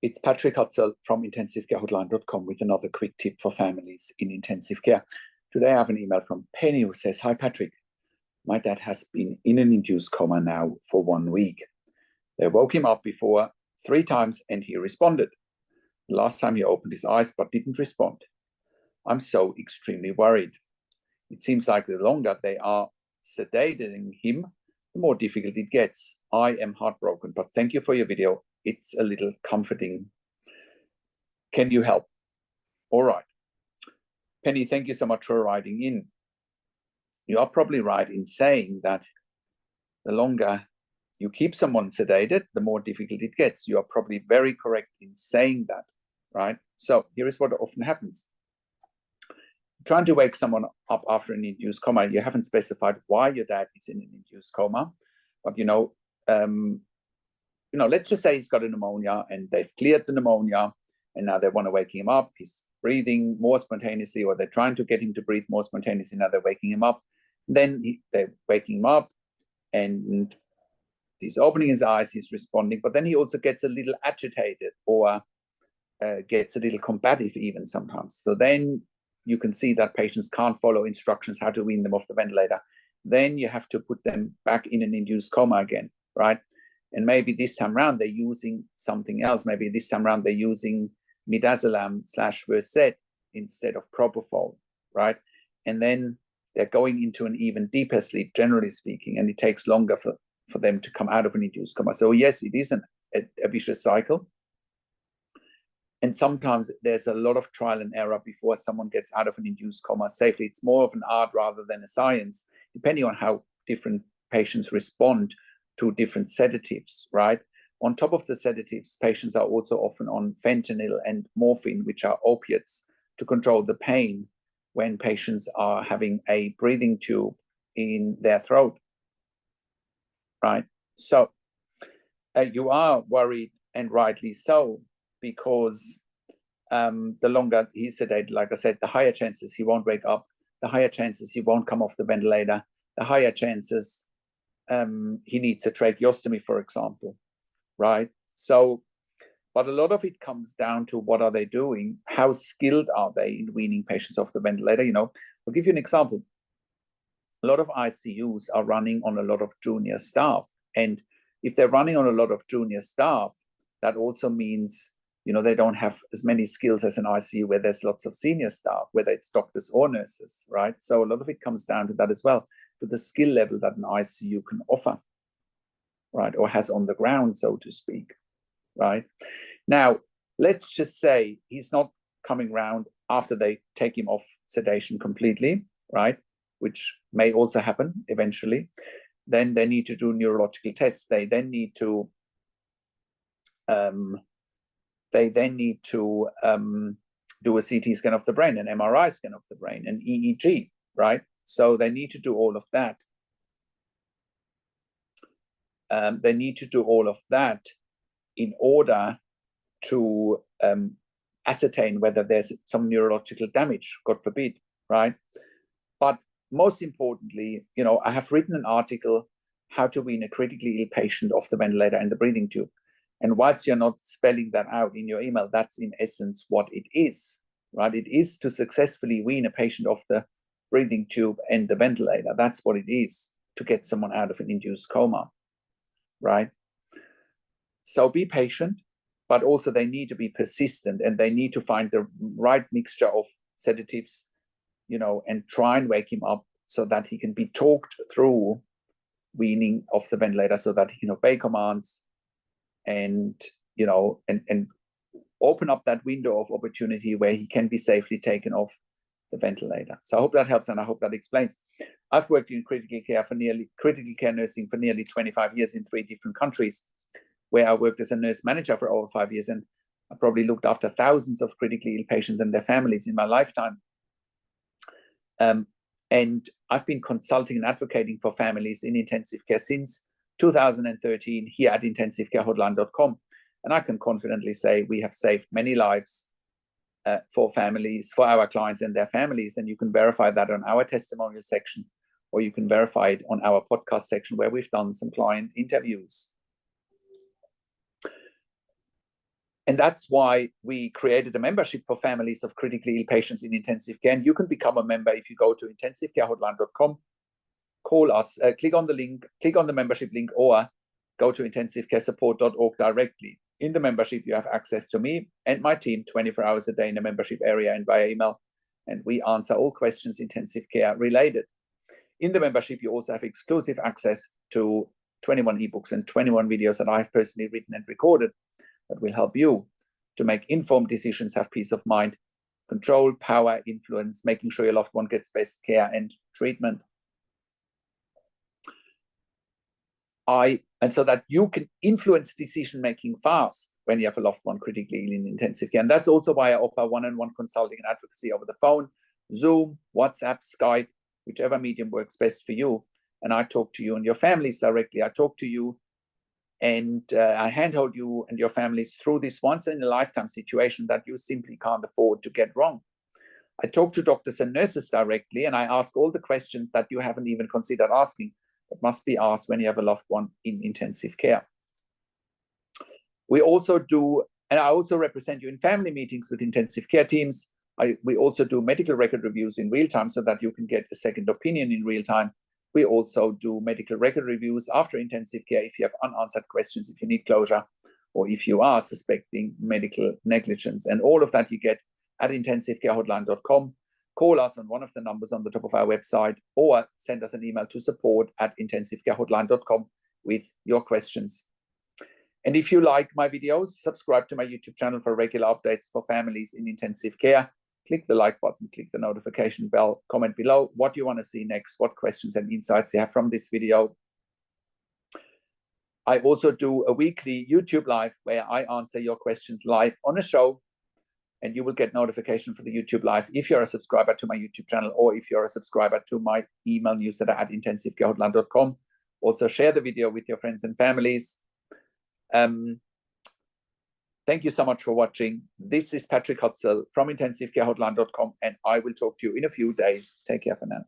It's Patrick Hutzel from intensivecare.hotline.com with another quick tip for families in intensive care. Today I have an email from Penny who says, "Hi Patrick, my dad has been in an induced coma now for 1 week. They woke him up before 3 times and he responded. The last time he opened his eyes but didn't respond. I'm so extremely worried. It seems like the longer they are sedating him, the more difficult it gets. I am heartbroken, but thank you for your video. It's a little comforting. Can you help?" All right. Penny, thank you so much for writing in. You are probably right in saying that the longer you keep someone sedated, the more difficult it gets. You are probably very correct in saying that, right? So here is what often happens. Trying to wake someone up after an induced coma, you haven't specified why your dad is in an induced coma, but let's just say he's got a pneumonia and they've cleared the pneumonia and now they want to wake him up. He's breathing more spontaneously, or they're trying to get him to breathe more spontaneously. Now they're waking him up. Then they're waking him up and he's opening his eyes, he's responding, but then he also gets a little agitated or gets a little combative even sometimes. So then you can see that patients can't follow instructions how to wean them off the ventilator. Then you have to put them back in an induced coma again, right? And maybe this time around they're using something else. Maybe this time around they're using midazolam/Versed instead of propofol, right? And then they're going into an even deeper sleep, generally speaking, and it takes longer for them to come out of an induced coma. So yes, it is a vicious cycle. And sometimes there's a lot of trial and error before someone gets out of an induced coma safely. It's more of an art rather than a science, depending on how different patients respond to different sedatives, right? On top of the sedatives, patients are also often on fentanyl and morphine, which are opiates, to control the pain when patients are having a breathing tube in their throat, right? So you are worried, and rightly so, because the longer he's sedated, like I said, the higher chances he won't wake up, the higher chances he won't come off the ventilator, the higher chances he needs a tracheostomy, for example, right? So, but a lot of it comes down to what are they doing? How skilled are they in weaning patients off the ventilator? I'll give you an example. A lot of ICUs are running on a lot of junior staff. And if they're running on a lot of junior staff, that also means, they don't have as many skills as an ICU where there's lots of senior staff, whether it's doctors or nurses, right? So a lot of it comes down to that as well, to the skill level that an ICU can offer, right? Or has on the ground, so to speak, right? Now, let's just say he's not coming around after they take him off sedation completely, right? Which may also happen eventually. Then they need to do neurological tests. They then need to do a CT scan of the brain, an MRI scan of the brain, an EEG, right? So they need to do all of that. They need to do all of that in order to ascertain whether there's some neurological damage, God forbid, right? But most importantly, I have written an article, How to Wean a Critically Ill Patient Off the Ventilator and the Breathing Tube. And whilst you're not spelling that out in your email, that's in essence what it is, right? It is to successfully wean a patient off the breathing tube and the ventilator. That's what it is, to get someone out of an induced coma, right? So be patient, but also they need to be persistent, and they need to find the right mixture of sedatives, and try and wake him up so that he can be talked through weaning off the ventilator, so that he can obey commands and open up that window of opportunity where he can be safely taken off the ventilator. So I hope that helps, and I hope that explains. I've worked in critical care nursing for nearly 25 years in 3 different countries, where I worked as a nurse manager for over 5 years, and I probably looked after thousands of critically ill patients and their families in my lifetime. And I've been consulting and advocating for families in intensive care since 2013 here at intensivecare.hotline.com. And I can confidently say we have saved many lives for families, for our clients and their families. And you can verify that on our testimonial section, or you can verify it on our podcast section where we've done some client interviews. And that's why we created a membership for families of critically ill patients in intensive care. And you can become a member if you go to intensivecarehotline.com, call us, click on the link, click on the membership link, or go to intensivecaresupport.org directly. In the membership, you have access to me and my team 24 hours a day in the membership area and via email. And we answer all questions intensive care related. In the membership, you also have exclusive access to 21 ebooks and 21 videos that I've personally written and recorded that will help you to make informed decisions, have peace of mind, control, power, influence, making sure your loved one gets best care and treatment. And so that you can influence decision-making fast when you have a loved one critically ill in intensive care. And that's also why I offer one-on-one consulting and advocacy over the phone, Zoom, WhatsApp, Skype, whichever medium works best for you. And I talk to you and your families directly. I talk to you and I handhold you and your families through this once-in-a-lifetime situation that you simply can't afford to get wrong. I talk to doctors and nurses directly, and I ask all the questions that you haven't even considered asking, but must be asked when you have a loved one in intensive care. We also do, and I also represent you in family meetings with intensive care teams. We also do medical record reviews in real time so that you can get a second opinion in real time. We also do medical record reviews after intensive care if you have unanswered questions, if you need closure, or if you are suspecting medical negligence. And all of that you get at intensivecarehotline.com. Call us on one of the numbers on the top of our website, or send us an email to support@intensivecarehotline.com with your questions. And if you like my videos, subscribe to my YouTube channel for regular updates for families in intensive care. Click the like button, click the notification bell, comment below what you want to see next, what questions and insights you have from this video. I also do a weekly YouTube live where I answer your questions live on a show, and you will get notification for the YouTube live if you're a subscriber to my YouTube channel or if you're a subscriber to my email newsletter at intensivecarehotline.com. Also share the video with your friends and families. Thank you so much for watching. This is Patrick Hutzel from intensivecarehotline.com, and I will talk to you in a few days. Take care for now.